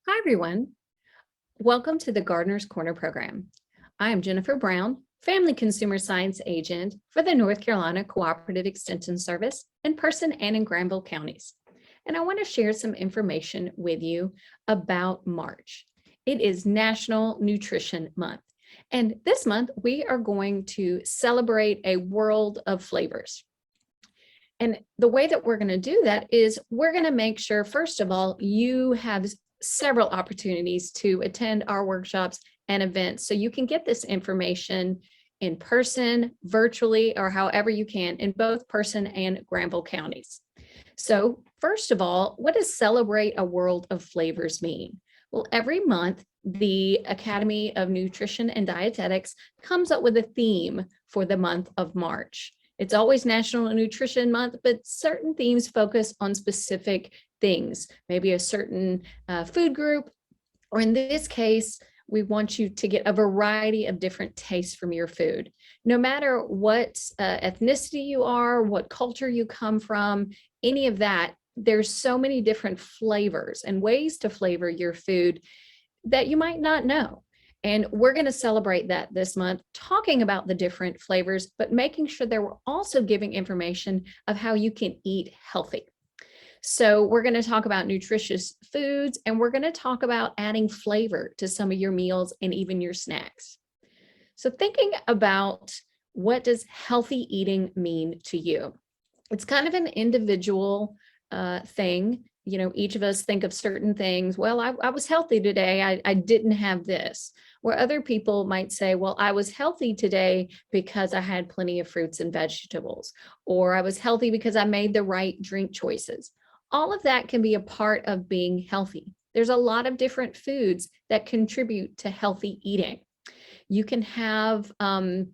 Hi, everyone. Welcome to the Gardener's Corner program. I am Jennifer Brown, Family Consumer Science Agent for the North Carolina Cooperative Extension Service in Person and in Granville counties. And I want to share some information with you about March. It is National Nutrition Month. And this month, we are going to celebrate a world of flavors. And the way that we're going to do that is we're going to make sure, first of all, you have several opportunities to attend our workshops and events. So you can get this information in person, virtually, or however you can in both Person and Granville counties. So first of all, what does Celebrate a World of Flavors mean? Well, every month, the Academy of Nutrition and Dietetics comes up with a theme for the month of March. It's always National Nutrition Month, but certain themes focus on specific things, maybe a certain food group, or in this case, we want you to get a variety of different tastes from your food. No matter what ethnicity you are, what culture you come from, any of that, there's so many different flavors and ways to flavor your food that you might not know. And we're going to celebrate that this month, talking about the different flavors, but making sure that we're also giving information of how you can eat healthy. So we're going to talk about nutritious foods, and we're going to talk about adding flavor to some of your meals and even your snacks. So thinking about, what does healthy eating mean to you? It's kind of an individual thing. You know, each of us think of certain things. Well, I was healthy today. I didn't have this. Where other people might say, well, I was healthy today because I had plenty of fruits and vegetables, or I was healthy because I made the right drink choices. All of that can be a part of being healthy. There's a lot of different foods that contribute to healthy eating. You can have a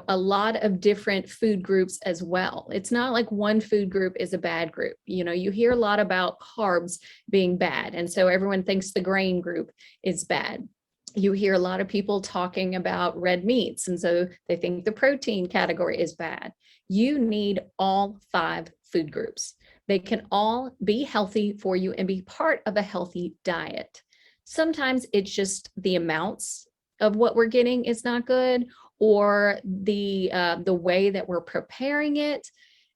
lot of different food groups as well. It's not like one food group is a bad group. You hear a lot about carbs being bad, and so everyone thinks the grain group is bad. You hear a lot of people talking about red meats, and so they think the protein category is bad. You need all 5 food groups. They can all be healthy for you and be part of a healthy diet. Sometimes it's just the amounts of what we're getting is not good, or the way that we're preparing it.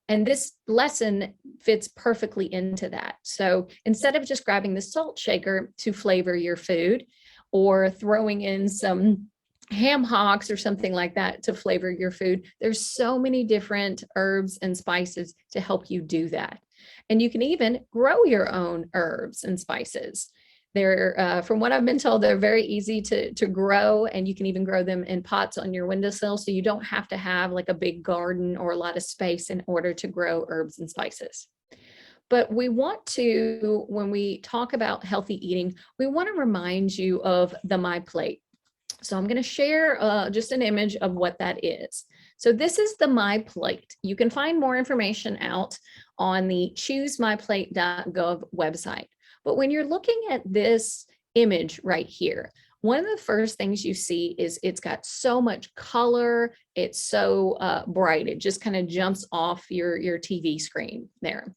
And this lesson fits perfectly into that. So instead of just grabbing the salt shaker to flavor your food, or throwing in some ham hocks or something like that to flavor your food, there's so many different herbs and spices to help you do that. And you can even grow your own herbs and spices. They're, from what I've been told, they're very easy to grow, and you can even grow them in pots on your windowsill. So you don't have to have like a big garden or a lot of space in order to grow herbs and spices. But we want to, when we talk about healthy eating, we want to remind you of the My Plate. So I'm going to share just an image of what that is. So this is the My Plate. You can find more information out on the choosemyplate.gov website. But when you're looking at this image right here, one of the first things you see is it's got so much color. It's so bright. It just kind of jumps off your TV screen there.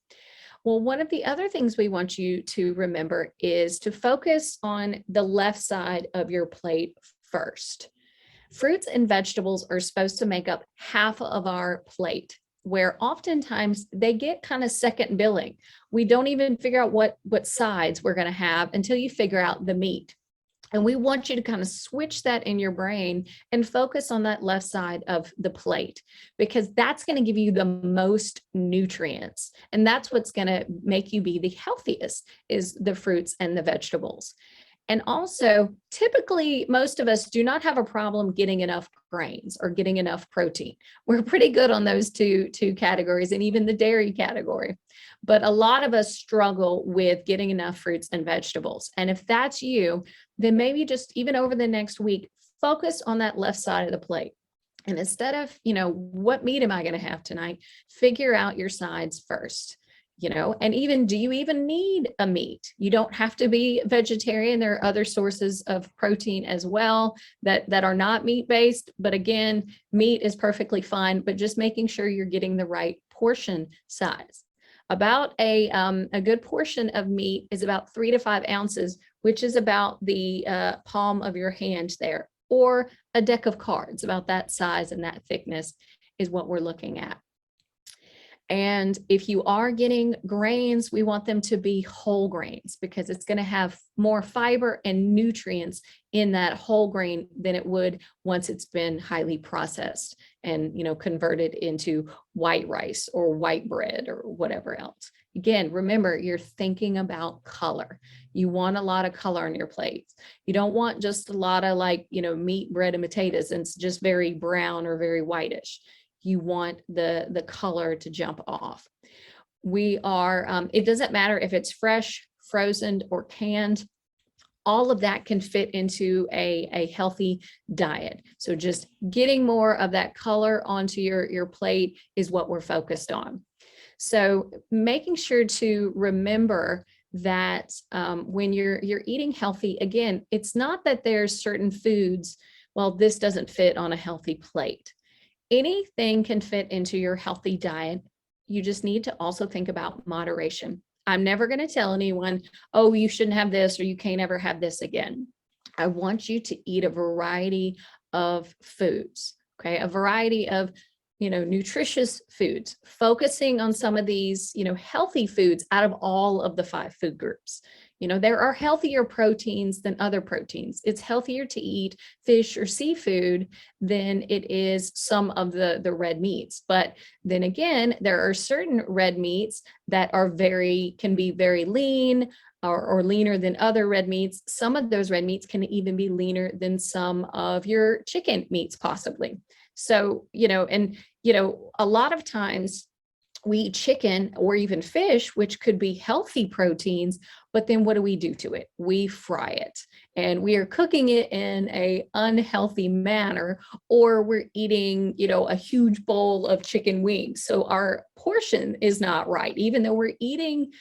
Well, one of the other things we want you to remember is to focus on the left side of your plate first. Fruits and vegetables are supposed to make up half of our plate, where oftentimes they get kind of second billing. We don't even figure out what sides we're going to have until you figure out the meat. And we want you to kind of switch that in your brain and focus on that left side of the plate, because that's going to give you the most nutrients. And that's what's going to make you be the healthiest, is the fruits and the vegetables. And also, typically, most of us do not have a problem getting enough grains or getting enough protein. We're pretty good on those two categories, and even the dairy category. But a lot of us struggle with getting enough fruits and vegetables. And if that's you, then maybe just even over the next week, focus on that left side of the plate. And instead of, what meat am I going to have tonight? Figure out your sides first. And even, do you even need a meat? You don't have to be vegetarian. There are other sources of protein as well that are not meat-based. But again, meat is perfectly fine, but just making sure you're getting the right portion size. About a good portion of meat is about 3 to 5 ounces, which is about the palm of your hand there, or a deck of cards about that size and that thickness is what we're looking at. And if you are getting grains, we want them to be whole grains because it's going to have more fiber and nutrients in that whole grain than it would once it's been highly processed and, converted into white rice or white bread or whatever else. Again, remember, you're thinking about color. You want a lot of color on your plate. You don't want just a lot of meat, bread, and potatoes, and it's just very brown or very whitish. You want the color to jump off. We are, it doesn't matter if it's fresh, frozen, or canned. All of that can fit into a healthy diet. So just getting more of that color onto your plate is what we're focused on. So making sure to remember that when you're eating healthy, again, it's not that there's certain foods, well, this doesn't fit on a healthy plate. Anything can fit into your healthy diet. You just need to also think about moderation. I'm never going to tell anyone, oh, you shouldn't have this or you can't ever have this again. I want you to eat a variety of foods, okay? A variety of, nutritious foods, focusing on some of these, healthy foods out of all of the 5 food groups. There are healthier proteins than other proteins. It's healthier to eat fish or seafood than it is some of the red meats. But then again, there are certain red meats that can be very lean or leaner than other red meats. Some of those red meats can even be leaner than some of your chicken meats, possibly. So, a lot of times we eat chicken or even fish, which could be healthy proteins, but then what do we do to it? We fry it, and we are cooking it in an unhealthy manner, or we're eating, a huge bowl of chicken wings. So our portion is not right, even though we're eating,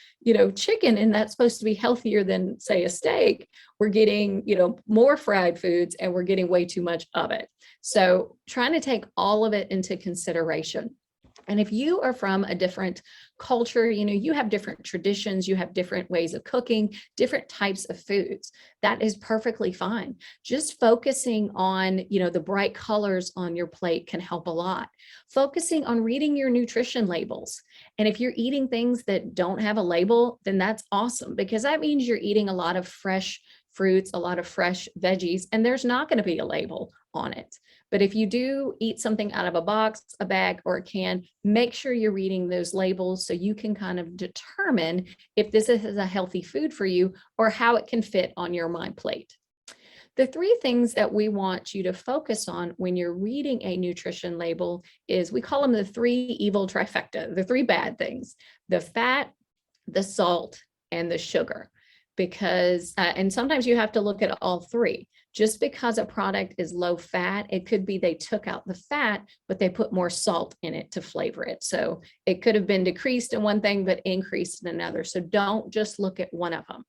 chicken, and that's supposed to be healthier than, say, a steak. We're getting, more fried foods, and we're getting way too much of it. So trying to take all of it into consideration. And if you are from a different culture, you have different traditions, you have different ways of cooking, different types of foods, that is perfectly fine. Just focusing on, the bright colors on your plate can help a lot. Focusing on reading your nutrition labels. And if you're eating things that don't have a label, then that's awesome, because that means you're eating a lot of fresh fruits, a lot of fresh veggies, and there's not going to be a label on it. But if you do eat something out of a box, a bag, or a can, make sure you're reading those labels so you can kind of determine if this is a healthy food for you or how it can fit on your mind plate. The 3 things that we want you to focus on when you're reading a nutrition label is, we call them the 3 evil trifecta, the 3 bad things: the fat, the salt, and the sugar. Because, and sometimes you have to look at all 3. Just because a product is low fat, it could be they took out the fat, but they put more salt in it to flavor it. So it could have been decreased in one thing, but increased in another. So don't just look at one of them.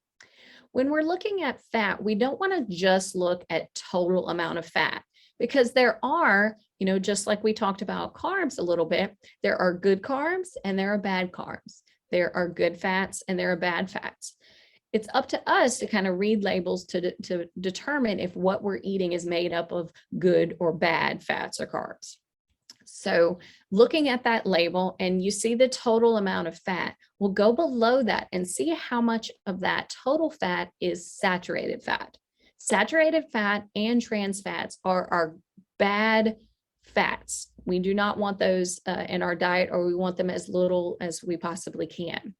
When we're looking at fat, we don't want to just look at total amount of fat, because there are, just like we talked about carbs a little bit, there are good carbs and there are bad carbs. There are good fats and there are bad fats. It's up to us to kind of read labels to determine if what we're eating is made up of good or bad fats or carbs. So looking at that label and you see the total amount of fat, we'll go below that and see how much of that total fat is saturated fat. Saturated fat and trans fats are our bad fats. We do not want those in our diet, or we want them as little as we possibly can.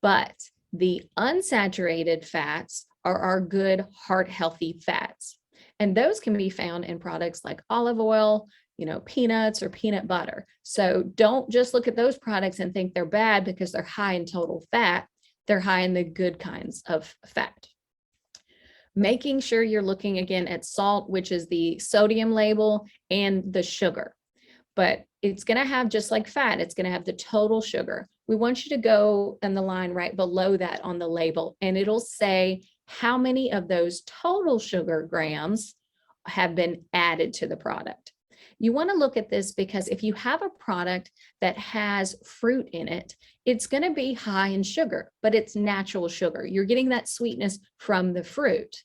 But the unsaturated fats are our good heart healthy fats. And those can be found in products like olive oil, peanuts or peanut butter. So don't just look at those products and think they're bad because they're high in total fat. They're high in the good kinds of fat. Making sure you're looking again at salt, which is the sodium label, and the sugar. But it's going to have, just like fat, it's going to have the total sugar. We want you to go in the line right below that on the label, and it'll say how many of those total sugar grams have been added to the product. You want to look at this because if you have a product that has fruit in it, it's going to be high in sugar, but it's natural sugar. You're getting that sweetness from the fruit.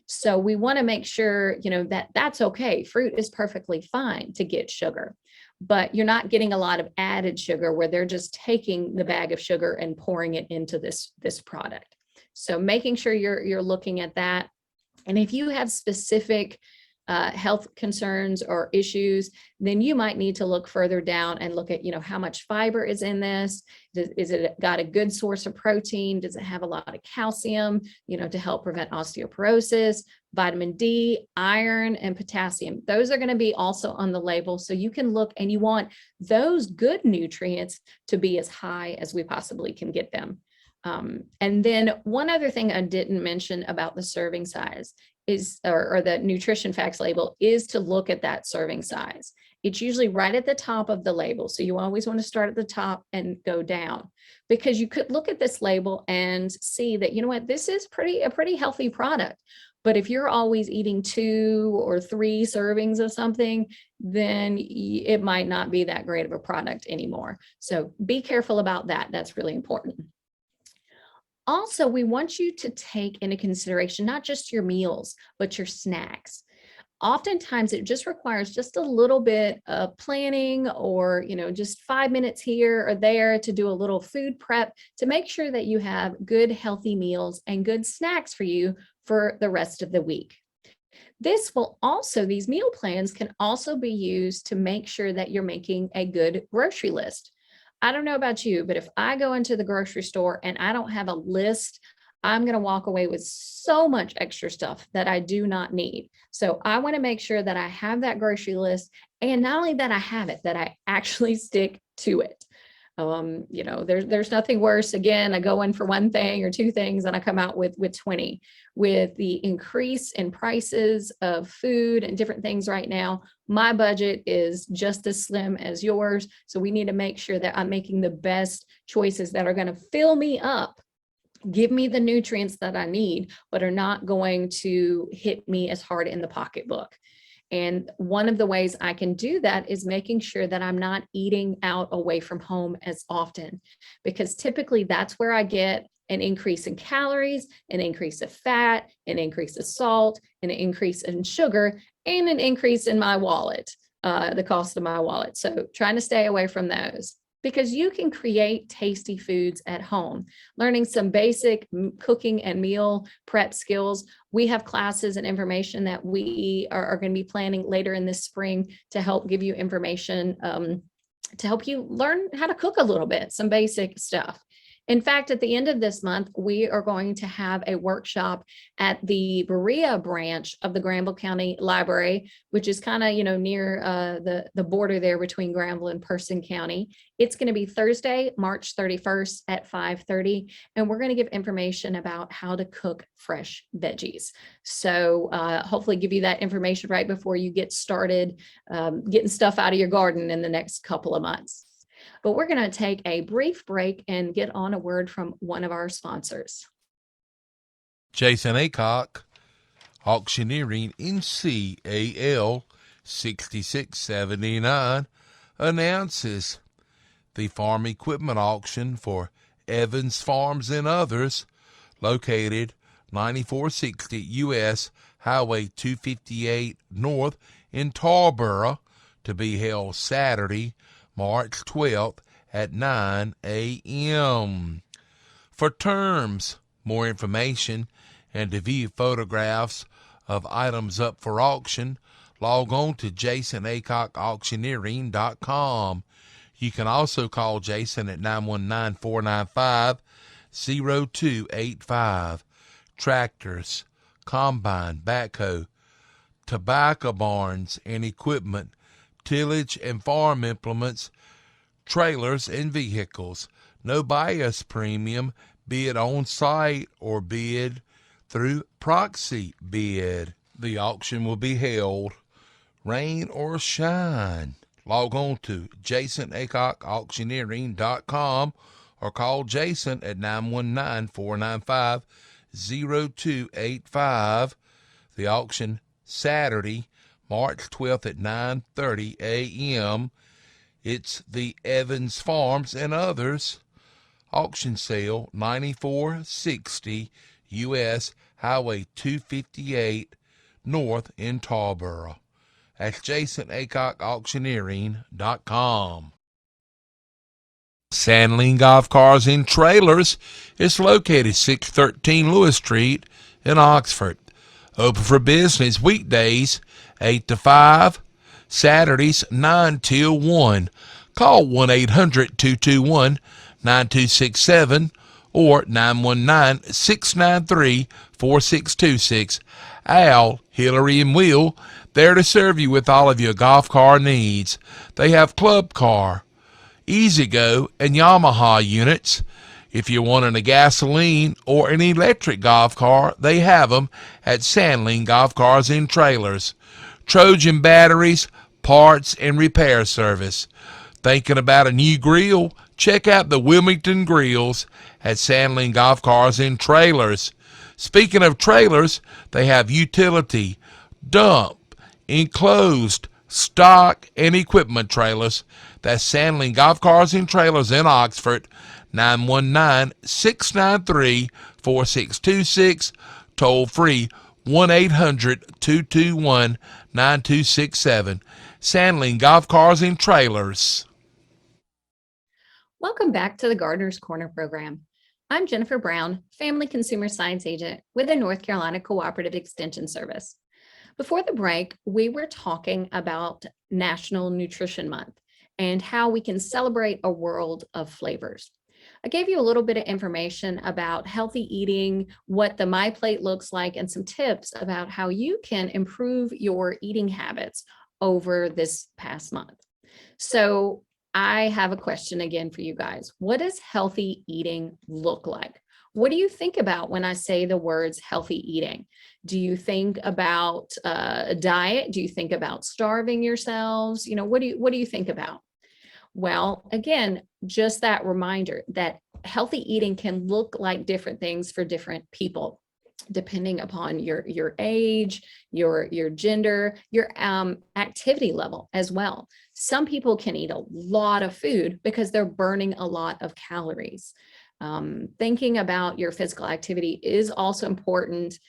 So we want to make sure, that that's okay. Fruit is perfectly fine to get sugar, but you're not getting a lot of added sugar where they're just taking the bag of sugar and pouring it into this product. So making sure you're looking at that. And if you have specific health concerns or issues, then you might need to look further down and look at, how much fiber is in this. Is it got a good source of protein? Does it have a lot of calcium, to help prevent osteoporosis, vitamin D, iron, and potassium? Those are going to be also on the label. So you can look, and you want those good nutrients to be as high as we possibly can get them. And then one other thing I didn't mention about the serving size is, or the nutrition facts label, is to look at that serving size. It's usually right at the top of the label. So you always want to start at the top and go down, because you could look at this label and see that, this is a pretty healthy product. But if you're always eating 2 or 3 servings of something, then it might not be that great of a product anymore. So be careful about that. That's really important. Also, we want you to take into consideration not just your meals, but your snacks. Oftentimes, it just requires just a little bit of planning, or, just 5 minutes here or there to do a little food prep to make sure that you have good, healthy meals and good snacks for you for the rest of the week. These meal plans can also be used to make sure that you're making a good grocery list. I don't know about you, but if I go into the grocery store and I don't have a list, I'm going to walk away with so much extra stuff that I do not need. So I want to make sure that I have that grocery list, and not only that I have it, that I actually stick to it. There's nothing worse. Again, I go in for one thing or 2 things and I come out with 20. With the increase in prices of food and different things right now, my budget is just as slim as yours. So we need to make sure that I'm making the best choices that are going to fill me up, give me the nutrients that I need, but are not going to hit me as hard in the pocketbook. And one of the ways I can do that is making sure that I'm not eating out away from home as often, because typically that's where I get an increase in calories, an increase of fat, an increase of salt, an increase in sugar, and an increase in my wallet, the cost of my wallet. So trying to stay away from those, because you can create tasty foods at home. Learning some basic cooking and meal prep skills. We have classes and information that we are going to be planning later in this spring to help give you information, to help you learn how to cook a little bit, some basic stuff. In fact, at the end of this month, we are going to have a workshop at the Berea branch of the Granville County Library, which is kind of, near the border there between Granville and Person County. It's going to be Thursday, March 31st at 5:30, and we're going to give information about how to cook fresh veggies. So hopefully give you that information right before you get started getting stuff out of your garden in the next couple of months. But we're going to take a brief break and get on a word from one of our sponsors. Jason Aycock, Auctioneering NCAL 6679, announces the farm equipment auction for Evans Farms and Others, located 9460 U.S. Highway 258 North in Tarboro, to be held Saturday, March 12th at 9 a.m. For terms, more information, and to view photographs of items up for auction, log on to jasonaycockauctioneering.com. You can also call Jason at 919-495-0285. Tractors, combine, backhoe, tobacco barns and equipment, tillage and farm implements, trailers and vehicles. No bias premium, bid on site or bid through proxy bid. The auction will be held rain or shine. Log on to jasonaycockauctioneering.com or call Jason at 919-495-0285. The auction Saturday, March 12th at 9:30 a.m. It's the Evans Farms and Others auction sale, 9460 U.S. Highway 258 North in Tarboro. That's jasonaycockauctioneering.com. Sandling Golf Cars and Trailers is located 613 Lewis Street in Oxford. Open for business weekdays 8 to 5, Saturdays 9 till 1. Call 1-800-221-9267 or 919-693-4626. Al, Hillary, and Will, there to serve you with all of your golf car needs. They have club car, Easy Go, and Yamaha units. If you're wanting a gasoline or an electric golf car, they have them at Sandling Golf Cars and Trailers. Trojan batteries, parts, and repair service. Thinking about a new grill? Check out the Wilmington Grills at Sandling Golf Cars and Trailers. Speaking of trailers, they have utility, dump, enclosed, stock, and equipment trailers. That's Sandling Golf Cars and Trailers in Oxford, 919-693-4626, toll free 1-800-221-9267. Sandling Golf Cars and Trailers. Welcome back to the Gardener's Corner program. I'm Jennifer Brown, Family Consumer Science Agent with the North Carolina Cooperative Extension Service. Before the break, we were talking about National Nutrition Month and how we can celebrate a world of flavors. I gave you a little bit of information about healthy eating, what the My Plate looks like, and some tips about how you can improve your eating habits over this past month. So I have a question again for you guys. What does healthy eating look like? What do you think about when I say the words healthy eating? Do you think about a diet? Do you think about starving yourselves? What do you think about? Well, again, just that reminder that healthy eating can look like different things for different people, depending upon your age, your gender, your activity level as well. Some people can eat a lot of food because they're burning a lot of calories. Thinking about your physical activity is also important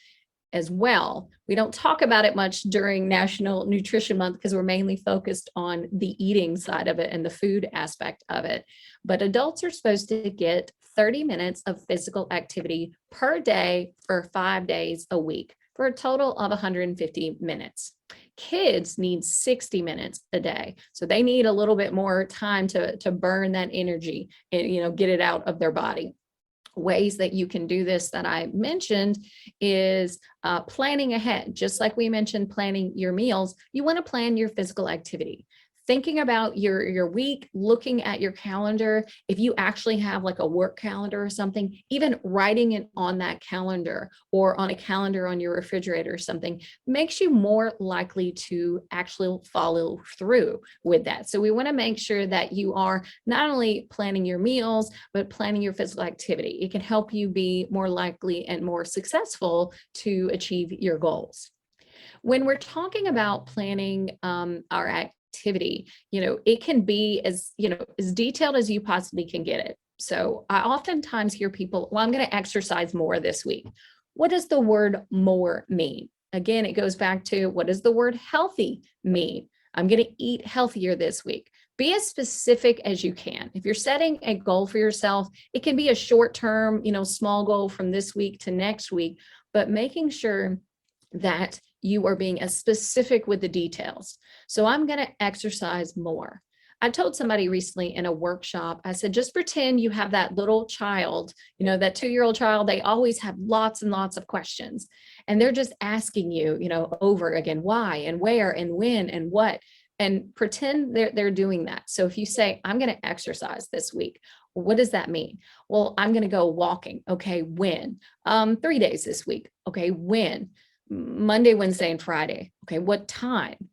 as well. We don't talk about it much during National Nutrition Month because we're mainly focused on the eating side of it and the food aspect of it. But adults are supposed to get 30 minutes of physical activity per day for 5 days a week for a total of 150 minutes. Kids need 60 minutes a day. So they need a little bit more time to burn that energy and, get it out of their body. Ways that you can do this that I mentioned is planning ahead. Just like we mentioned planning your meals, you want to plan your physical activity. Thinking about your week, looking at your calendar, if you actually have like a work calendar or something, even writing it on that calendar or on a calendar on your refrigerator or something makes you more likely to actually follow through with that. So we want to make sure that you are not only planning your meals, but planning your physical activity. It can help you be more likely and more successful to achieve your goals. When we're talking about planning our activity, it can be as detailed as you possibly can get it. So I oftentimes hear people, well, I'm going to exercise more this week. What does the word more mean? Again, it goes back to, what does the word healthy mean? I'm going to eat healthier this week. Be as specific as you can. If you're setting a goal for yourself, it can be a short-term, small goal from this week to next week, but making sure that you are being as specific with the details. So I'm going to exercise more. I told somebody recently in a workshop, I said, just pretend you have that little child, that 2-year-old child, they always have lots and lots of questions. And they're just asking you, over again, why and where and when and what, and pretend they're doing that. So if you say, I'm going to exercise this week, what does that mean? Well, I'm going to go walking. Okay, when? 3 days this week. Okay, when? Monday, Wednesday, and Friday. Okay, what time?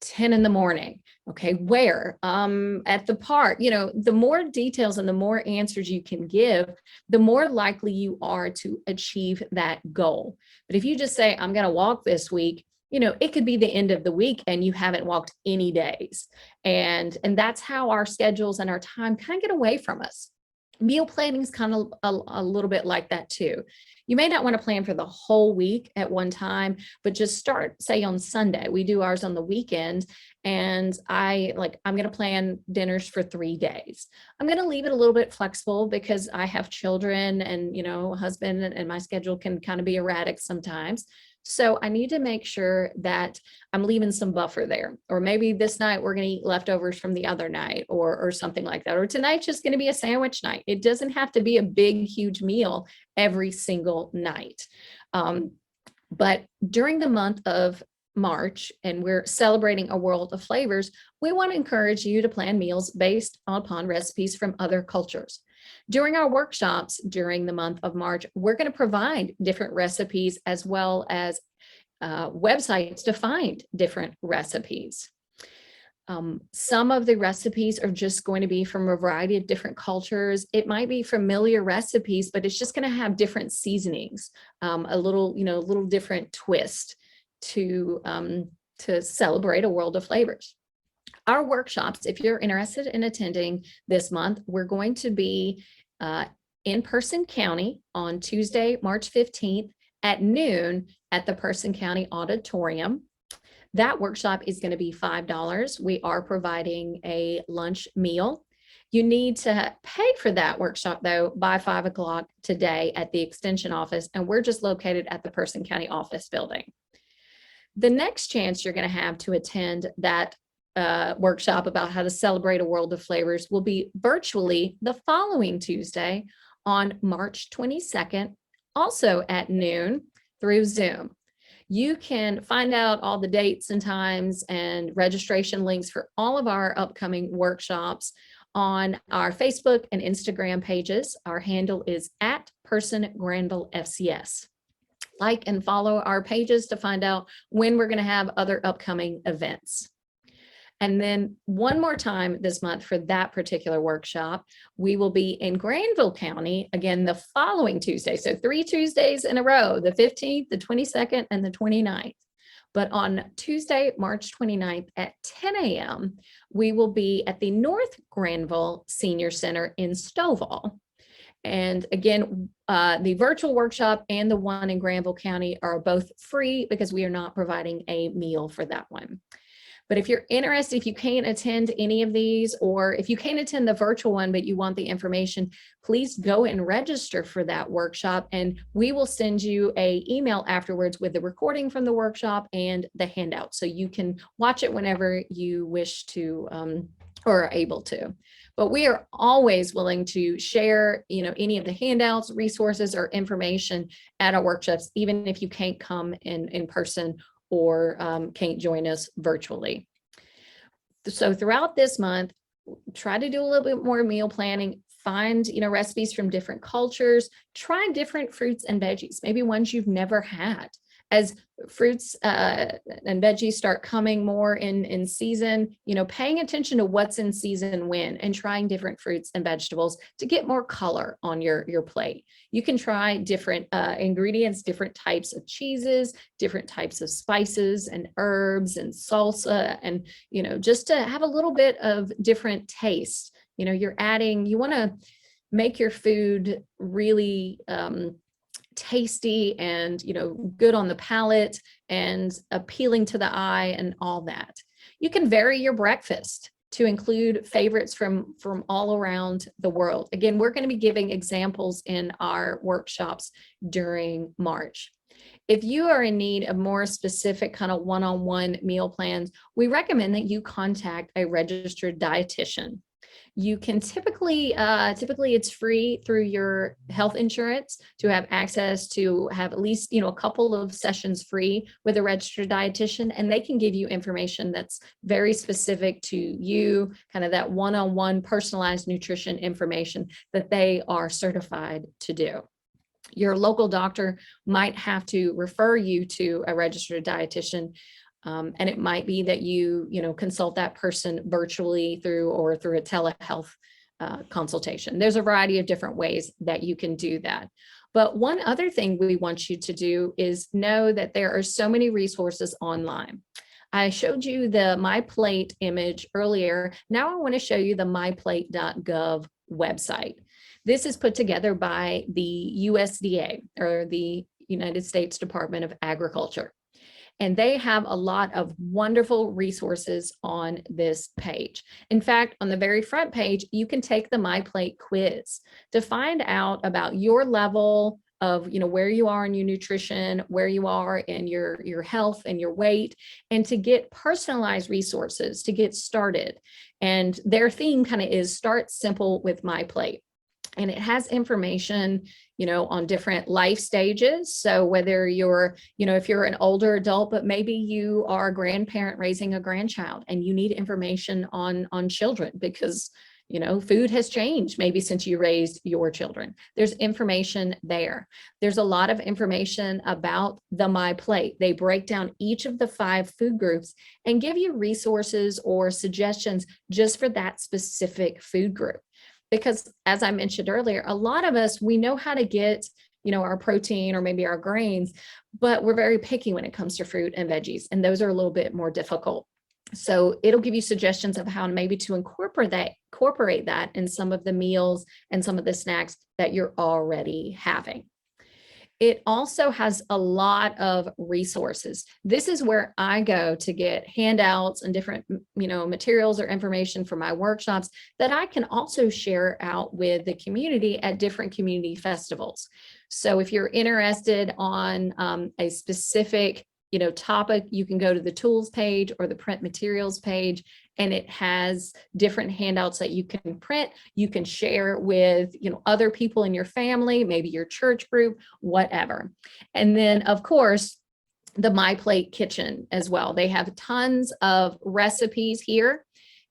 10 in the morning. Okay, where? At the park. The more details and the more answers you can give, the more likely you are to achieve that goal. But if you just say, I'm going to walk this week, it could be the end of the week and you haven't walked any days. And that's how our schedules and our time kind of get away from us. Meal planning is kind of a little bit like that too. You may not want to plan for the whole week at one time, but just start, say, on Sunday. We do ours on the weekend, and I'm going to plan dinners for 3 days. I'm going to leave it a little bit flexible because I have children and, husband, and my schedule can kind of be erratic sometimes. So I need to make sure that I'm leaving some buffer there. Or maybe this night we're going to eat leftovers from the other night, or something like that. Or tonight's just going to be a sandwich night. It doesn't have to be a big, huge meal every single night. But during the month of March, and we're celebrating a world of flavors, we want to encourage you to plan meals based upon recipes from other cultures. During our workshops during the month of March, we're going to provide different recipes as well as websites to find different recipes. Some of the recipes are just going to be from a variety of different cultures. It might be familiar recipes, but it's just going to have different seasonings, a little different twist to celebrate a world of flavors. Our workshops, if you're interested in attending this month, we're going to be in Person County on Tuesday, March 15th at noon at the Person County Auditorium. That workshop is going to be $5. We are providing a lunch meal. You need to pay for that workshop, though, by 5 o'clock today at the Extension office, and we're just located at the Person County office building. The next chance you're going to have to attend that workshop about how to celebrate a world of flavors will be virtually the following Tuesday on March 22nd, also at noon through Zoom. You can find out all the dates and times and registration links for all of our upcoming workshops on our Facebook and Instagram pages. Our handle is @PersonGranvilleFCS. Like and follow our pages to find out when we're going to have other upcoming events. And then one more time this month for that particular workshop, we will be in Granville County again the following Tuesday. So 3 Tuesdays in a row, the 15th, the 22nd, and the 29th. But on Tuesday, March 29th at 10 a.m., we will be at the North Granville Senior Center in Stovall. And again, the virtual workshop and the one in Granville County are both free because we are not providing a meal for that one. But if you're interested, if you can't attend any of these, or if you can't attend the virtual one, but you want the information, please go and register for that workshop. And we will send you an email afterwards with the recording from the workshop and the handout. So you can watch it whenever you wish to or are able to. But we are always willing to share, any of the handouts, resources, or information at our workshops, even if you can't come in person or can't join us virtually. So throughout this month, try to do a little bit more meal planning, find, recipes from different cultures, try different fruits and veggies, maybe ones you've never had. As fruits and veggies start coming more in season, paying attention to what's in season when, and trying different fruits and vegetables to get more color on your plate. You can try different ingredients, different types of cheeses, different types of spices and herbs and salsa, and, just to have a little bit of different taste. You want to make your food really tasty and good on the palate and appealing to the eye and all that. You can vary your breakfast to include favorites from all around the world. Again, we're going to be giving examples in our workshops during March. If you are in need of more specific kind of one-on-one meal plans, we recommend that you contact a registered dietitian. You can typically it's free through your health insurance to have access to have at least, a couple of sessions free with a registered dietitian, and they can give you information that's very specific to you, kind of that one-on-one personalized nutrition information that they are certified to do. Your local doctor might have to refer you to a registered dietitian. And it might be that you consult that person virtually through a telehealth consultation. There's a variety of different ways that you can do that. But one other thing we want you to do is know that there are so many resources online. I showed you the My Plate image earlier. Now I want to show you the myplate.gov website. This is put together by the USDA, or the United States Department of Agriculture. And they have a lot of wonderful resources on this page. In fact, on the very front page, you can take the My Plate quiz to find out about your level of, where you are in your nutrition, where you are in your health and your weight, and to get personalized resources to get started. And their theme kind of is start simple with My Plate. And it has information, on different life stages. So whether you're, if you're an older adult, but maybe you are a grandparent raising a grandchild and you need information on children because, food has changed maybe since you raised your children. There's information there. There's a lot of information about the My Plate. They break down each of the 5 food groups and give you resources or suggestions just for that specific food group. Because as I mentioned earlier, a lot of us, we know how to get, our protein or maybe our grains, but we're very picky when it comes to fruit and veggies, and those are a little bit more difficult. So it'll give you suggestions of how maybe to incorporate that in some of the meals and some of the snacks that you're already having. It also has a lot of resources. This is where I go to get handouts and different, materials or information for my workshops that I can also share out with the community at different community festivals. So if you're interested on a specific, topic, you can go to the tools page or the print materials page, and it has different handouts that you can print. You can share with, other people in your family, maybe your church group, whatever. And then, of course, the My Plate Kitchen as well. They have tons of recipes here.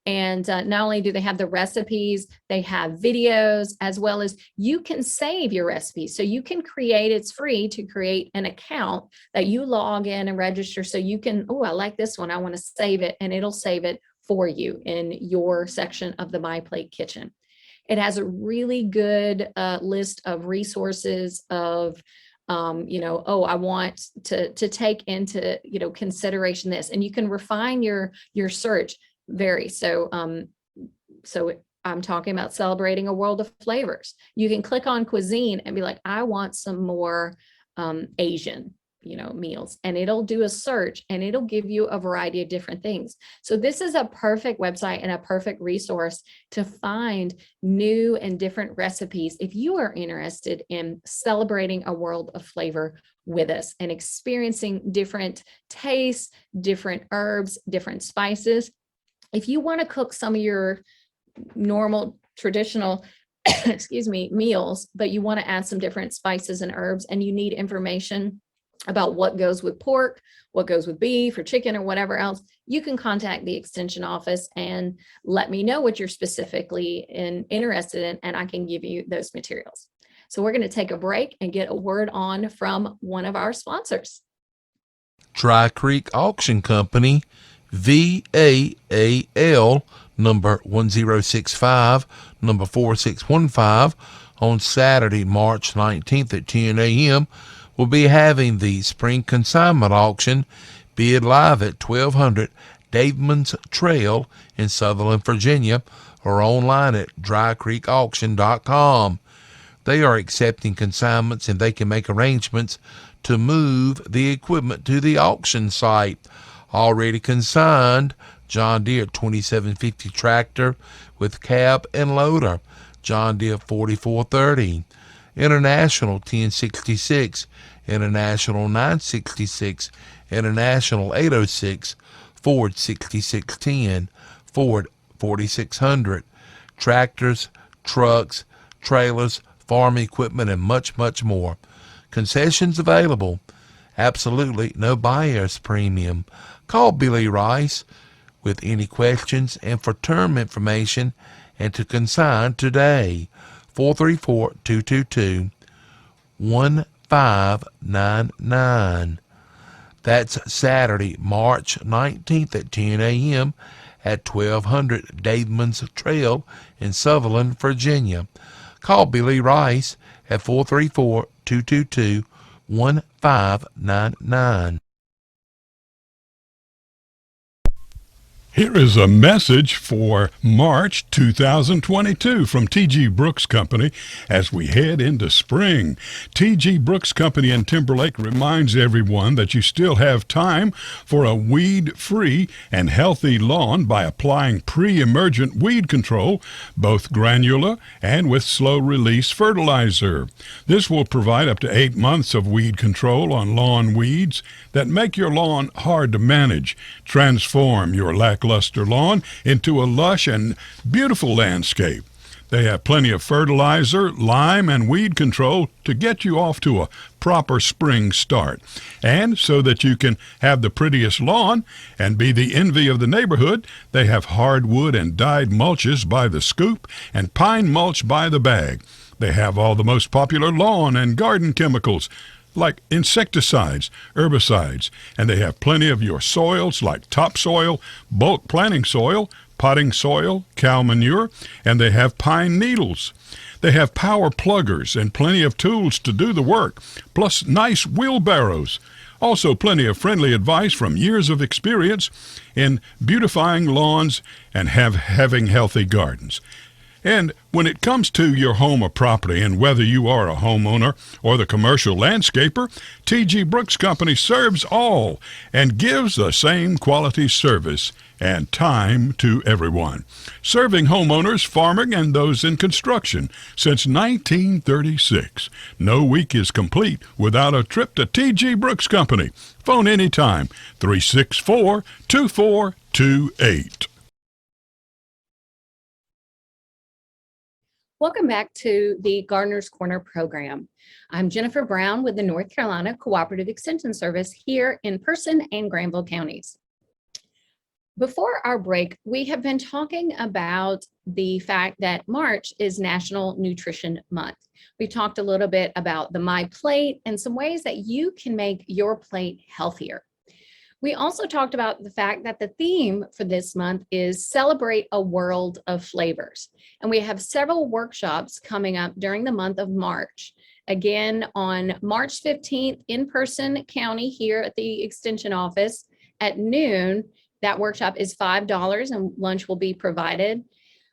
And not only do they have the recipes, they have videos, as well as you can save your recipes. So you can create, it's free to create an account that you log in and register. So you can, I like this one, I want to save it, and it'll save it for you in your section of the My Plate Kitchen. It has a really good list of resources of, I want to take into, consideration this, and you can refine your search. So I'm talking about celebrating a world of flavors. You can click on cuisine and be like, I want some more Asian, meals, and it'll do a search and it'll give you a variety of different things. So this is a perfect website and a perfect resource to find new and different recipes if you are interested in celebrating a world of flavor with us and experiencing different tastes, different herbs, different spices. If you want to cook some of your normal traditional, meals, but you want to add some different spices and herbs, and you need information about what goes with pork, what goes with beef or chicken or whatever else, you can contact the extension office and let me know what you're specifically interested in, and I can give you those materials. So we're going to take a break and get a word on from one of our sponsors. Dry Creek Auction Company, VAAL number 1065, number 4615, on Saturday, March 19th at 10 a.m. will be having the spring consignment auction bid live at 1200 Daveman's Trail in Sutherland, Virginia, or online at drycreekauction.com. They are accepting consignments, and they can make arrangements to move the equipment to the auction site. Already consigned: John Deere 2750 tractor with cab and loader, John Deere 4430, International 1066, International 966, International 806, Ford 6610, Ford 4600, tractors, trucks, trailers, farm equipment, and much, much more. Concessions available. Absolutely no buyer's premium. Call Billy Rice with any questions and for term information and to consign today. 434-222-1599. That's Saturday, March 19th at 10 a.m. at 1200 Daveman's Trail in Sutherland, Virginia. Call Billy Rice at 434-222-1599. Here is a message for March 2022 from T.G. Brooks Company as we head into spring. T.G. Brooks Company in Timberlake reminds everyone that you still have time for a weed-free and healthy lawn by applying pre-emergent weed control, both granular and with slow-release fertilizer. This will provide up to 8 months of weed control on lawn weeds that make your lawn hard to manage. Transform your lackluster lawn into a lush and beautiful landscape. They have plenty of fertilizer, lime, and weed control to get you off to a proper spring start. And so that you can have the prettiest lawn and be the envy of the neighborhood, they have hardwood and dyed mulches by the scoop and pine mulch by the bag. They have all the most popular lawn and garden chemicals like insecticides, herbicides, and they have plenty of your soils like topsoil, bulk planting soil, potting soil, cow manure, and they have pine needles. They have power pluggers and plenty of tools to do the work, plus nice wheelbarrows. Also plenty of friendly advice from years of experience in beautifying lawns and having healthy gardens. And when it comes to your home or property, and whether you are a homeowner or the commercial landscaper, T.G. Brooks Company serves all and gives the same quality service and time to everyone. Serving homeowners, farming, and those in construction since 1936. No week is complete without a trip to T.G. Brooks Company. Phone anytime, 364-2428. Welcome back to the Gardener's Corner program. I'm Jennifer Brown with the North Carolina Cooperative Extension Service here in Person and Granville counties. Before our break, we have been talking about the fact that March is National Nutrition Month. We talked a little bit about the My Plate and some ways that you can make your plate healthier. We also talked about the fact that the theme for this month is Celebrate a World of Flavors. And we have several workshops coming up during the month of March. Again, on March 15th in Person County here at the Extension office at noon. That workshop is $5 and lunch will be provided.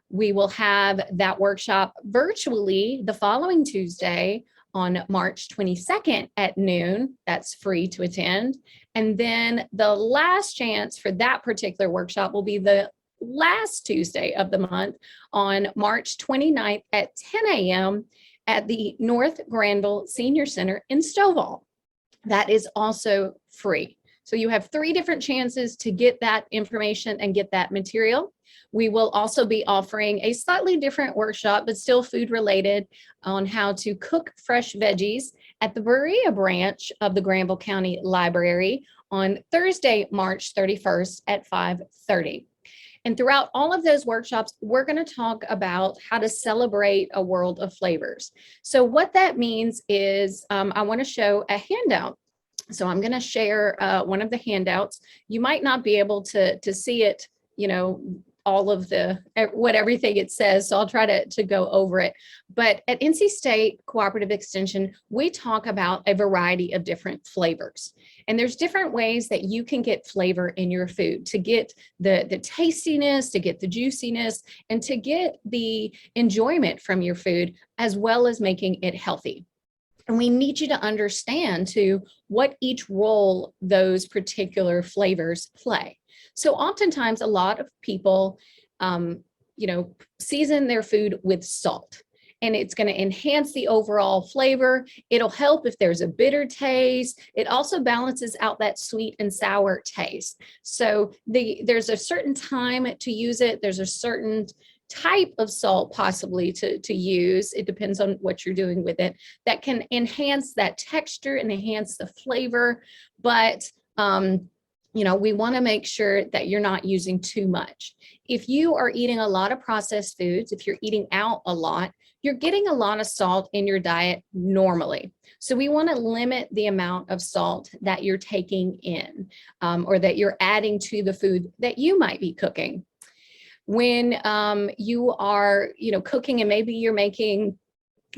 We will have that workshop virtually the following Tuesday on March 22nd at noon. That's free to attend. And then the last chance for that particular workshop will be the last Tuesday of the month on March 29th at 10 a.m. at the North Granville Senior Center in Stovall. That is also free. So you have 3 different chances to get that information and get that material. We will also be offering a slightly different workshop, but still food related, on how to cook fresh veggies at the Berea branch of the Granville County Library on Thursday, March 31st at 5:30. And throughout all of those workshops, we're going to talk about how to celebrate a world of flavors. So what that means is I want to show a handout. So I'm going to share one of the handouts. You might not be able to see it, all of everything it says. So I'll try to go over it. But at NC State Cooperative Extension, we talk about a variety of different flavors. And there's different ways that you can get flavor in your food to get the tastiness, to get the juiciness, and to get the enjoyment from your food, as well as making it healthy. And we need you to understand too what each role those particular flavors play. So oftentimes a lot of people, season their food with salt, and it's going to enhance the overall flavor. It'll help if there's a bitter taste. It also balances out that sweet and sour taste. So there's a certain time to use it. There's a certain type of salt possibly to use. It depends on what you're doing with it, that can enhance that texture and enhance the flavor. But we want to make sure that you're not using too much. If you are eating a lot of processed foods, if you're eating out a lot, you're getting a lot of salt in your diet normally. So we want to limit the amount of salt that you're taking in or that you're adding to the food that you might be cooking. When you are, cooking, and maybe you're making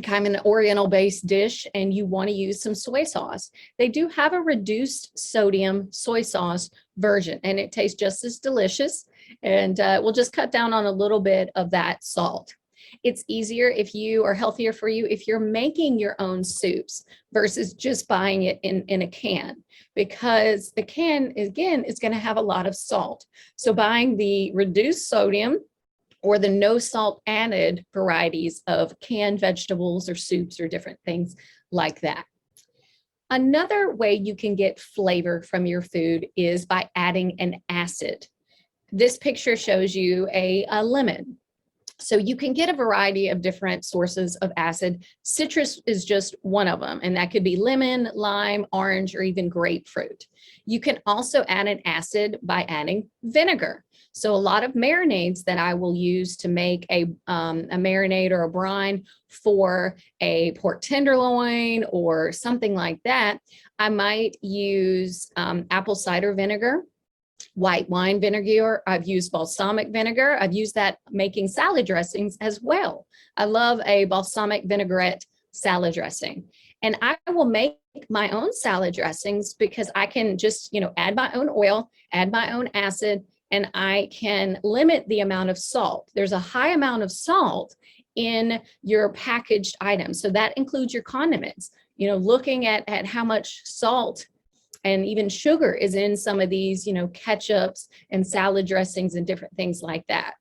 kind of an Oriental based dish and you want to use some soy sauce, they do have a reduced sodium soy sauce version, and it tastes just as delicious. And we'll just cut down on a little bit of that salt. It's easier if you are healthier for you if you're making your own soups versus just buying it in a can, because the can, again, is going to have a lot of salt. So buying the reduced sodium or the no salt added varieties of canned vegetables or soups or different things like that. Another way you can get flavor from your food is by adding an acid. This picture shows you a lemon. So you can get a variety of different sources of acid. Citrus is just one of them, and that could be lemon, lime, orange, or even grapefruit. You can also add an acid by adding vinegar. So a lot of marinades that I will use to make a marinade or a brine for a pork tenderloin or something like that, I might use apple cider vinegar, white wine vinegar. I've used balsamic vinegar. I've used that making salad dressings as well. I love a balsamic vinaigrette salad dressing. And I will make my own salad dressings because I can just, add my own oil, add my own acid, and I can limit the amount of salt. There's a high amount of salt in your packaged items. So that includes your condiments, looking at how much salt and even sugar is in some of these, ketchups and salad dressings and different things like that.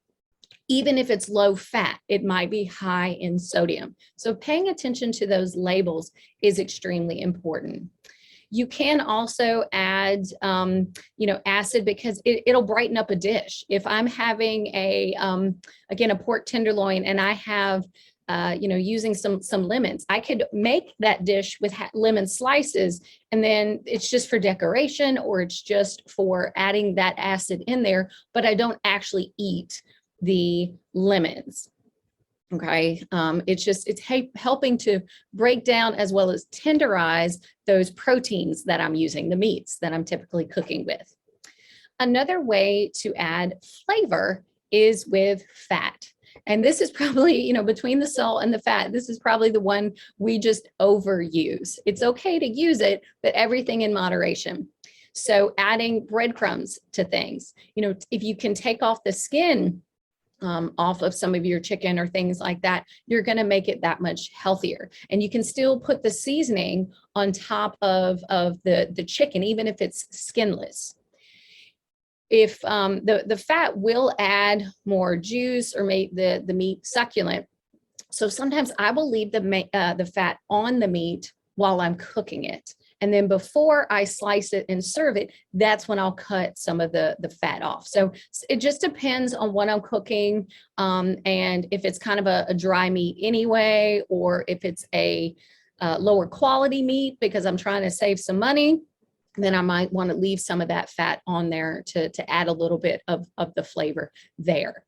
Even if it's low fat, it might be high in sodium. So paying attention to those labels is extremely important. You can also add, acid because it'll brighten up a dish. If I'm having again, a pork tenderloin and I have using some lemons, I could make that dish with lemon slices, and then it's just for decoration or it's just for adding that acid in there, but I don't actually eat the lemons. Okay, it's helping to break down as well as tenderize those proteins that I'm using, the meats that I'm typically cooking with. Another way to add flavor is with fat. And this is probably, between the salt and the fat, this is probably the one we just overuse. It's okay to use it, but everything in moderation. So adding breadcrumbs to things, if you can take off the skin off of some of your chicken or things like that, you're going to make it that much healthier. And you can still put the seasoning on top of the chicken, even if it's skinless. If the fat will add more juice or make the meat succulent. So sometimes I will leave the fat on the meat while I'm cooking it. And then before I slice it and serve it, that's when I'll cut some of the fat off. So it just depends on what I'm cooking, and if it's kind of a dry meat anyway, or if it's a lower quality meat because I'm trying to save some money, then I might want to leave some of that fat on there to add a little bit of the flavor there.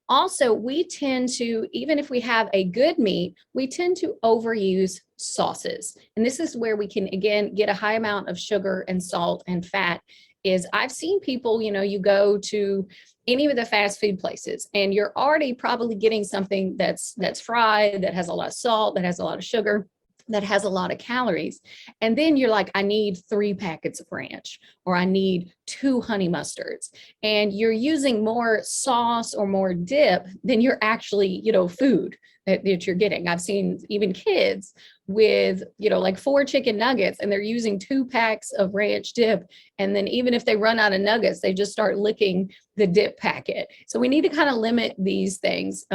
Also, we tend to, even if we have a good meat, we tend to overuse sauces. And this is where we can, again, get a high amount of sugar and salt and fat. Is I've seen people, you go to any of the fast food places and you're already probably getting something that's fried, that has a lot of salt, that has a lot of sugar, that has a lot of calories. And then you're like, I need 3 packets of ranch, or I need 2 honey mustards. And you're using more sauce or more dip than you're actually, food that you're getting. I've seen even kids with, like 4 chicken nuggets and they're using 2 packs of ranch dip. And then even if they run out of nuggets, they just start licking the dip packet. So we need to kind of limit these things.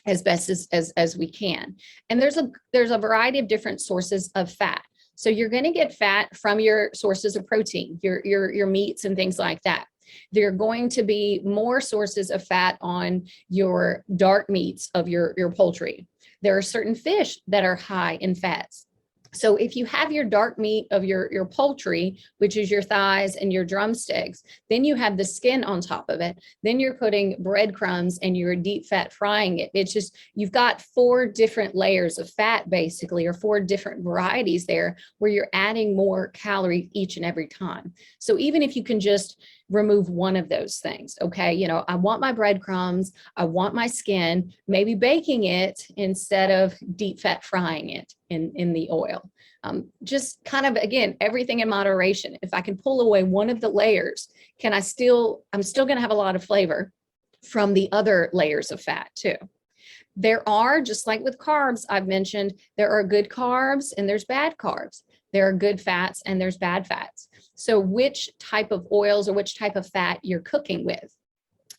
As best as we can. And there's a variety of different sources of fat. So you're going to get fat from your sources of protein, your meats and things like that. There are going to be more sources of fat on your dark meats of your poultry. There are certain fish that are high in fats. So if you have your dark meat of your poultry, which is your thighs and your drumsticks, then you have the skin on top of it. Then you're putting breadcrumbs and you're deep fat frying it. It's just, you've got 4 different layers of fat basically, or 4 different varieties there where you're adding more calories each and every time. So even if you can just remove one of those things. Okay. I want my breadcrumbs. I want my skin, maybe baking it instead of deep fat frying it in the oil. Just kind of, again, everything in moderation. If I can pull away one of the layers, I'm still going to have a lot of flavor from the other layers of fat too. There are, just like with carbs, I've mentioned, there are good carbs and there's bad carbs. There are good fats and there's bad fats. So which type of oils or which type of fat you're cooking with?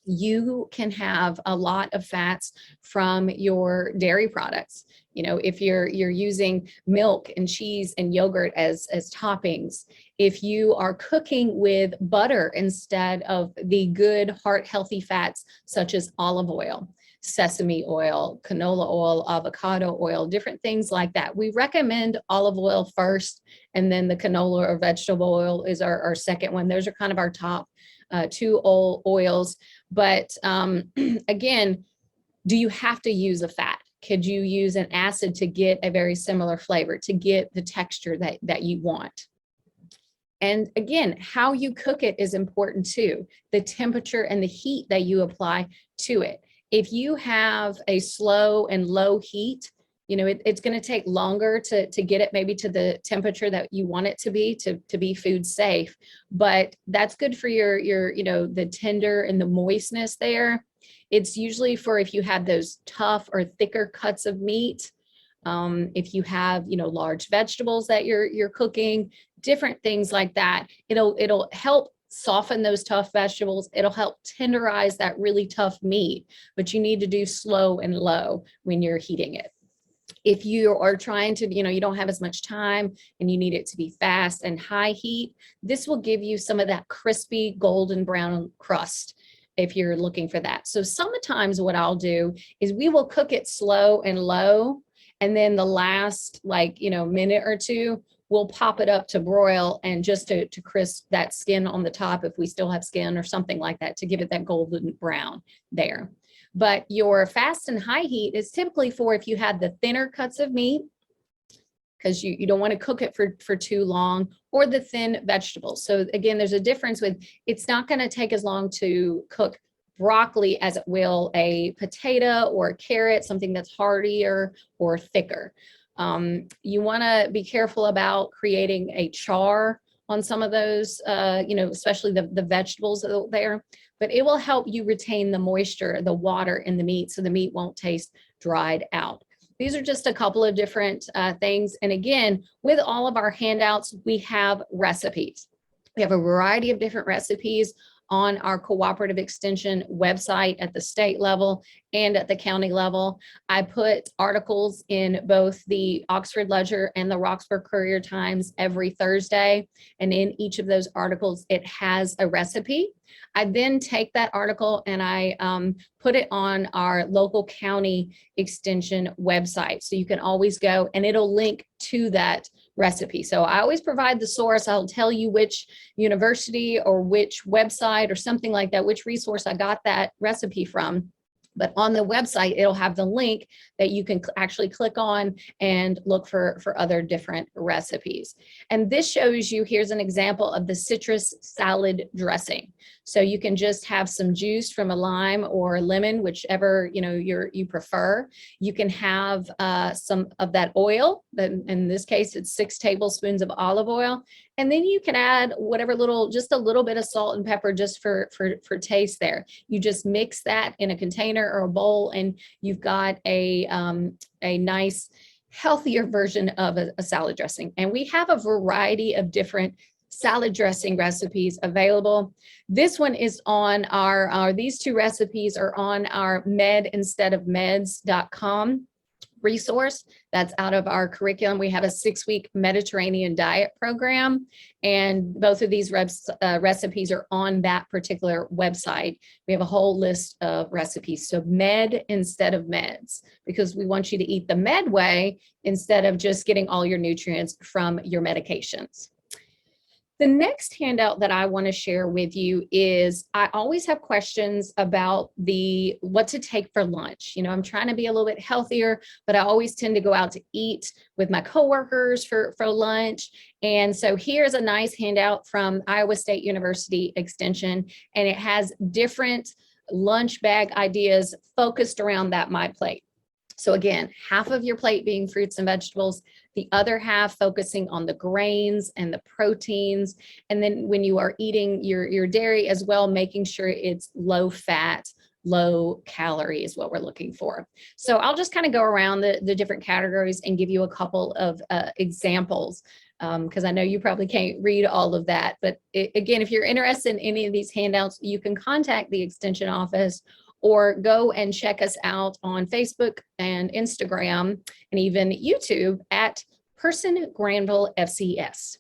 You can have a lot of fats from your dairy products. If you're using milk and cheese and yogurt as toppings, if you are cooking with butter instead of the good heart healthy fats such as olive oil, sesame oil, canola oil, avocado oil, different things like that. We recommend olive oil first, and then the canola or vegetable oil is our second one. Those are kind of our top two oils. But again, do you have to use a fat? Could you use an acid to get a very similar flavor, to get the texture that you want? And again, how you cook it is important too. The temperature and the heat that you apply to it. If you have a slow and low heat, it's going to take longer to get it maybe to the temperature that you want it to be food safe. But that's good for your the tender and the moistness there. It's usually for if you have those tough or thicker cuts of meat. If you have large vegetables that you're cooking, different things like that, it'll help soften those tough vegetables. It'll help tenderize that really tough meat, but you need to do slow and low when you're heating it. If you are trying to, you don't have as much time and you need it to be fast and high heat, this will give you some of that crispy golden brown crust if you're looking for that. So sometimes what I'll do is we will cook it slow and low, and then the last minute or two, we'll pop it up to broil and just to crisp that skin on the top if we still have skin or something like that, to give it that golden brown there. But your fast and high heat is typically for if you had the thinner cuts of meat, because you don't want to cook it for too long, or the thin vegetables. So again, there's a difference with, it's not going to take as long to cook broccoli as it will a potato or a carrot, something that's heartier or thicker. You want to be careful about creating a char on some of those, especially the vegetables there, but it will help you retain the moisture, the water in the meat, so the meat won't taste dried out. These are just a couple of different things. And again, with all of our handouts, we have recipes. We have a variety of different recipes on our Cooperative Extension website at the state level and at the county level. I put articles in both the Oxford Ledger and the Roxburgh Courier Times every Thursday. And in each of those articles, it has a recipe. I then take that article and I put it on our local county extension website. So you can always go and it'll link to that recipe. So I always provide the source. I'll tell you which university or which website or something like that, which resource I got that recipe from. But on the website, it'll have the link that you can actually click on and look for other different recipes. And this shows you, here's an example of the citrus salad dressing. So you can just have some juice from a lime or a lemon, whichever you prefer. You can have some of that oil. In this case, it's 6 tablespoons of olive oil. And then you can add whatever just a little bit of salt and pepper just for taste there. You just mix that in a container or a bowl, and you've got a nice, healthier version of a salad dressing. And we have a variety of different salad dressing recipes available. This one is on these 2 recipes are on our medinsteadofmeds.com resource. That's out of our curriculum. We have a 6-week Mediterranean diet program, and both of these recipes are on that particular website. We have a whole list of recipes. So med instead of meds, because we want you to eat the med way instead of just getting all your nutrients from your medications. The next handout that I want to share with you is I always have questions about what to take for lunch. I'm trying to be a little bit healthier, but I always tend to go out to eat with my coworkers for lunch. And so here's a nice handout from Iowa State University Extension, and it has different lunch bag ideas focused around that My Plate. So again, half of your plate being fruits and vegetables, the other half focusing on the grains and the proteins. And then when you are eating your dairy as well, making sure it's low fat, low calorie is what we're looking for. So I'll just kind of go around the different categories and give you a couple of examples, because I know you probably can't read all of that. But again, if you're interested in any of these handouts, you can contact the Extension office or go and check us out on Facebook and Instagram and even YouTube at Person Granville FCS.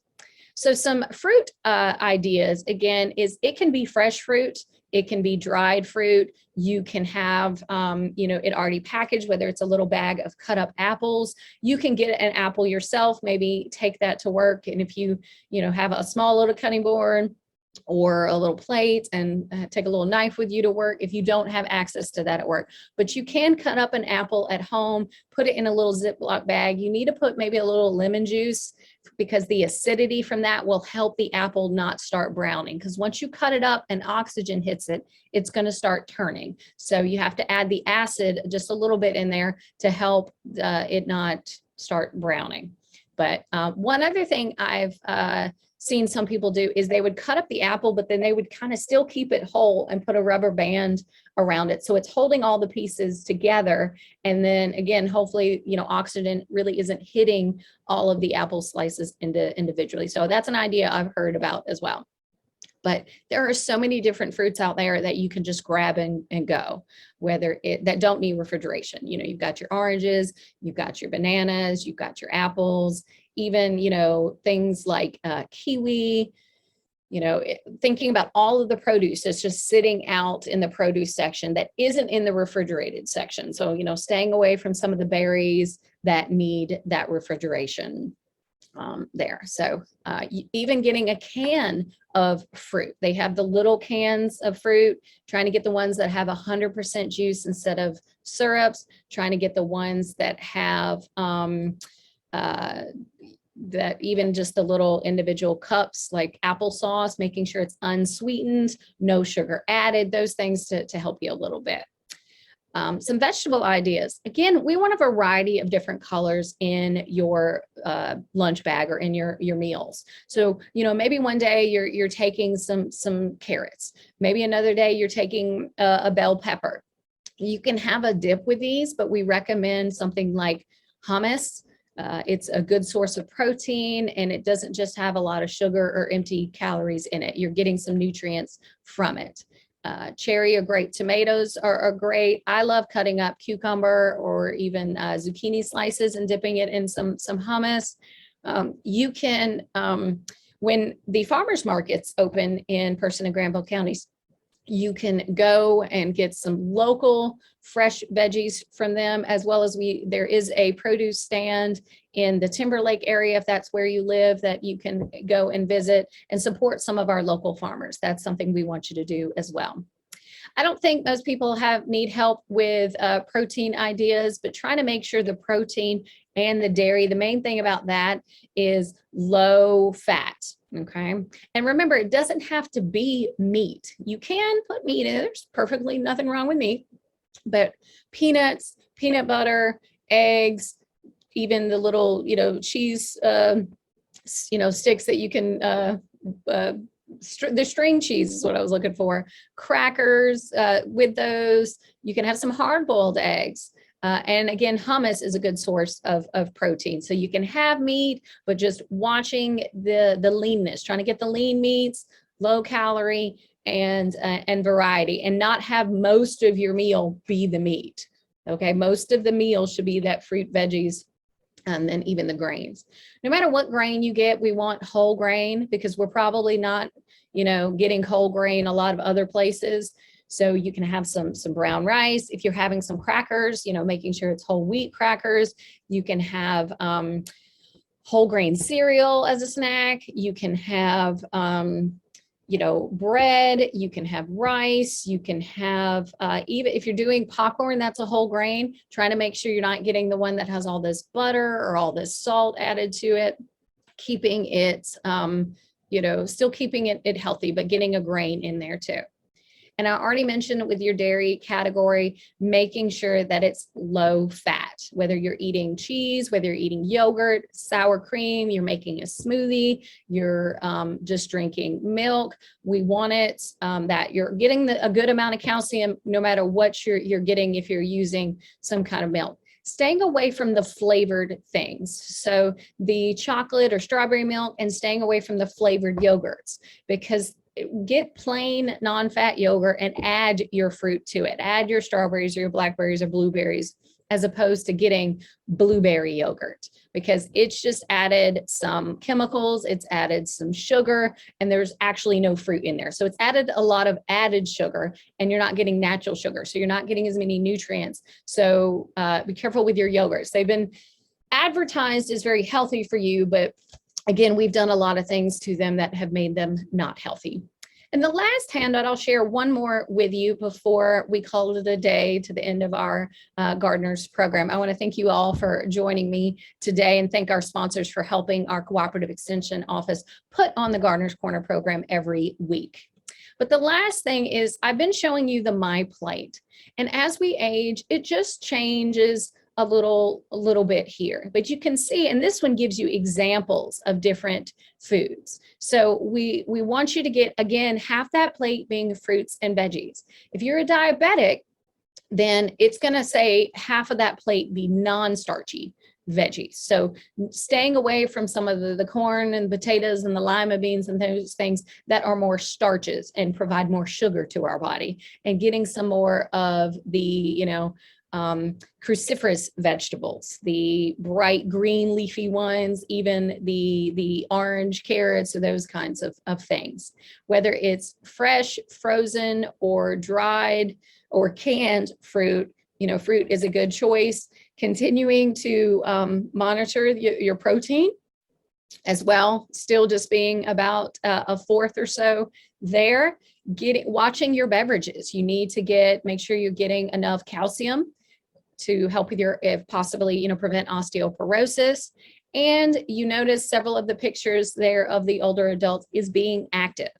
So some fruit ideas, again, is it can be fresh fruit, it can be dried fruit. You can have, it already packaged, whether it's a little bag of cut up apples. You can get an apple yourself, maybe take that to work. And if you have a small little cutting board or a little plate and take a little knife with you to work if you don't have access to that at work. But you can cut up an apple at home, put it in a little Ziploc bag. You need to put maybe a little lemon juice because the acidity from that will help the apple not start browning. Because once you cut it up and oxygen hits it, it's going to start turning. So you have to add the acid just a little bit in there to help it not start browning. But one other thing I've seen some people do is they would cut up the apple, but then they would kind of still keep it whole and put a rubber band around it. So it's holding all the pieces together. And then again, hopefully, oxygen really isn't hitting all of the apple slices individually. So that's an idea I've heard about as well. But there are so many different fruits out there that you can just grab and go, that don't need refrigeration. You've got your oranges, you've got your bananas, you've got your apples, even, things like kiwi, thinking about all of the produce that's just sitting out in the produce section that isn't in the refrigerated section. So, staying away from some of the berries that need that refrigeration there. So even getting a can of fruit. They have the little cans of fruit, trying to get the ones that have 100% juice instead of syrups, trying to get the ones that have that even just the little individual cups like applesauce, making sure it's unsweetened, no sugar added, those things to help you a little bit. Some vegetable ideas. Again, we want a variety of different colors in your lunch bag or in your meals. So, maybe one day you're taking some carrots. Maybe another day you're taking a bell pepper. You can have a dip with these, but we recommend something like hummus. It's a good source of protein, and it doesn't just have a lot of sugar or empty calories in it. You're getting some nutrients from it. Cherry or grape tomatoes are great. I love cutting up cucumber or even zucchini slices and dipping it in some hummus. You can, when the farmers markets open in Person and Granville counties, you can go and get some local fresh veggies from them, as well as there is a produce stand in the Timberlake area, if that's where you live, that you can go and visit and support some of our local farmers. That's something we want you to do as well. I don't think most people need help with protein ideas, but trying to make sure the protein and the dairy, the main thing about that is low fat. Okay. And remember, it doesn't have to be meat. You can put meat in. There's perfectly nothing wrong with meat, but peanuts, peanut butter, eggs, even the little, cheese, sticks that you can, the string cheese is what I was looking for. Crackers with those. You can have some hard-boiled eggs. And again, hummus is a good source of protein. So you can have meat, but just watching the leanness, trying to get the lean meats, low calorie and variety, and not have most of your meal be the meat. Okay, most of the meal should be that fruit, veggies, and then even the grains. No matter what grain you get, we want whole grain because we're probably not, getting whole grain a lot of other places. So you can have some brown rice. If you're having some crackers, making sure it's whole wheat crackers. You can have whole grain cereal as a snack. You can have, bread, you can have rice, you can have, even if you're doing popcorn, that's a whole grain, trying to make sure you're not getting the one that has all this butter or all this salt added to it, keeping it, still keeping it healthy, but getting a grain in there too. And I already mentioned with your dairy category, making sure that it's low fat, whether you're eating cheese, whether you're eating yogurt, sour cream, you're making a smoothie, you're just drinking milk. We want it that you're getting a good amount of calcium, no matter what you're getting if you're using some kind of milk. Staying away from the flavored things. So the chocolate or strawberry milk, and staying away from the flavored yogurts, because get plain non-fat yogurt and add your fruit to it. Add your strawberries or your blackberries or blueberries, as opposed to getting blueberry yogurt, because it's just added some chemicals, it's added some sugar, and there's actually no fruit in there. So it's added a lot of added sugar, and you're not getting natural sugar. So you're not getting as many nutrients. So be careful with your yogurts. They've been advertised as very healthy for you, but again, we've done a lot of things to them that have made them not healthy. And the last handout, I'll share one more with you before we call it a day to the end of our Gardeners program. I want to thank you all for joining me today, and thank our sponsors for helping our Cooperative Extension Office put on the Gardeners Corner program every week. But the last thing is, I've been showing you the My Plate. And as we age, it just changes a little bit here, but you can see, and this one gives you examples of different foods. So we want you to get, again, half that plate being fruits and veggies. If you're a diabetic, then it's going to say half of that plate be non-starchy veggies. So staying away from some of the corn and potatoes and the lima beans and those things that are more starches and provide more sugar to our body, and getting some more of the, cruciferous vegetables, the bright green leafy ones, even the orange carrots, or those kinds of things. Whether it's fresh, frozen, or dried or canned fruit, fruit is a good choice. Continuing to monitor your protein as well, still just being about a fourth or so there. Watching your beverages. You need to make sure you're getting enough calcium to help with if possibly, prevent osteoporosis. And you notice several of the pictures there of the older adults is being active.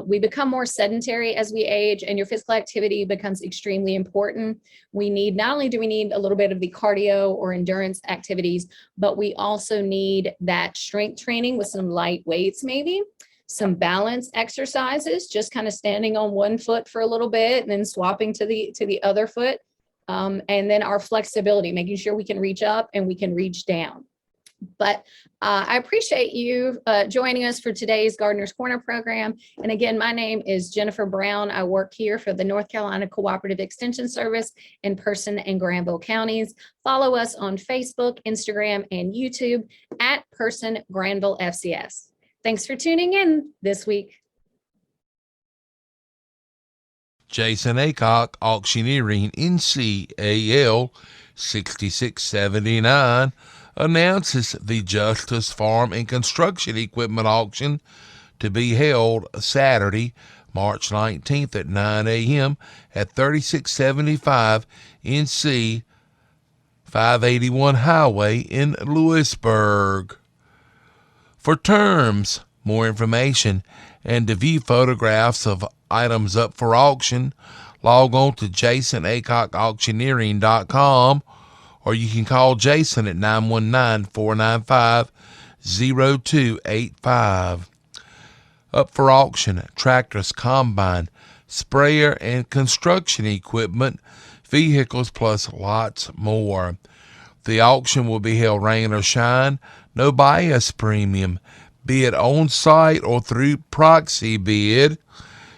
We become more sedentary as we age, and your physical activity becomes extremely important. Not only do we need a little bit of the cardio or endurance activities, but we also need that strength training with some light weights, maybe some balance exercises, just kind of standing on one foot for a little bit and then swapping to the other foot. And then our flexibility, making sure we can reach up and we can reach down. But I appreciate you joining us for today's Gardeners Corner program. And again, my name is Jennifer Brown. I work here for the North Carolina Cooperative Extension Service in Person and Granville counties. Follow us on Facebook, Instagram, and YouTube at Person Granville FCS. Thanks for tuning in this week. Jason Aycock, Auctioneering, NCAL 6679, announces the Justice Farm and Construction Equipment Auction to be held Saturday, March 19th at 9 a.m. at 3675 NC 581 Highway in Lewisburg. For terms, more information, and to view photographs of items up for auction, log on to jasonaycockauctioneering.com, or you can call Jason at 919-495-0285. Up for auction, tractors, combine, sprayer, and construction equipment, vehicles, plus lots more. The auction will be held rain or shine, no bias premium, be it on site or through proxy bid.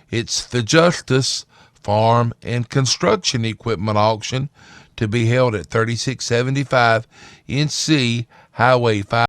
It's the Justice Farm and Construction Equipment Auction to be held at 3675 NC Highway 5.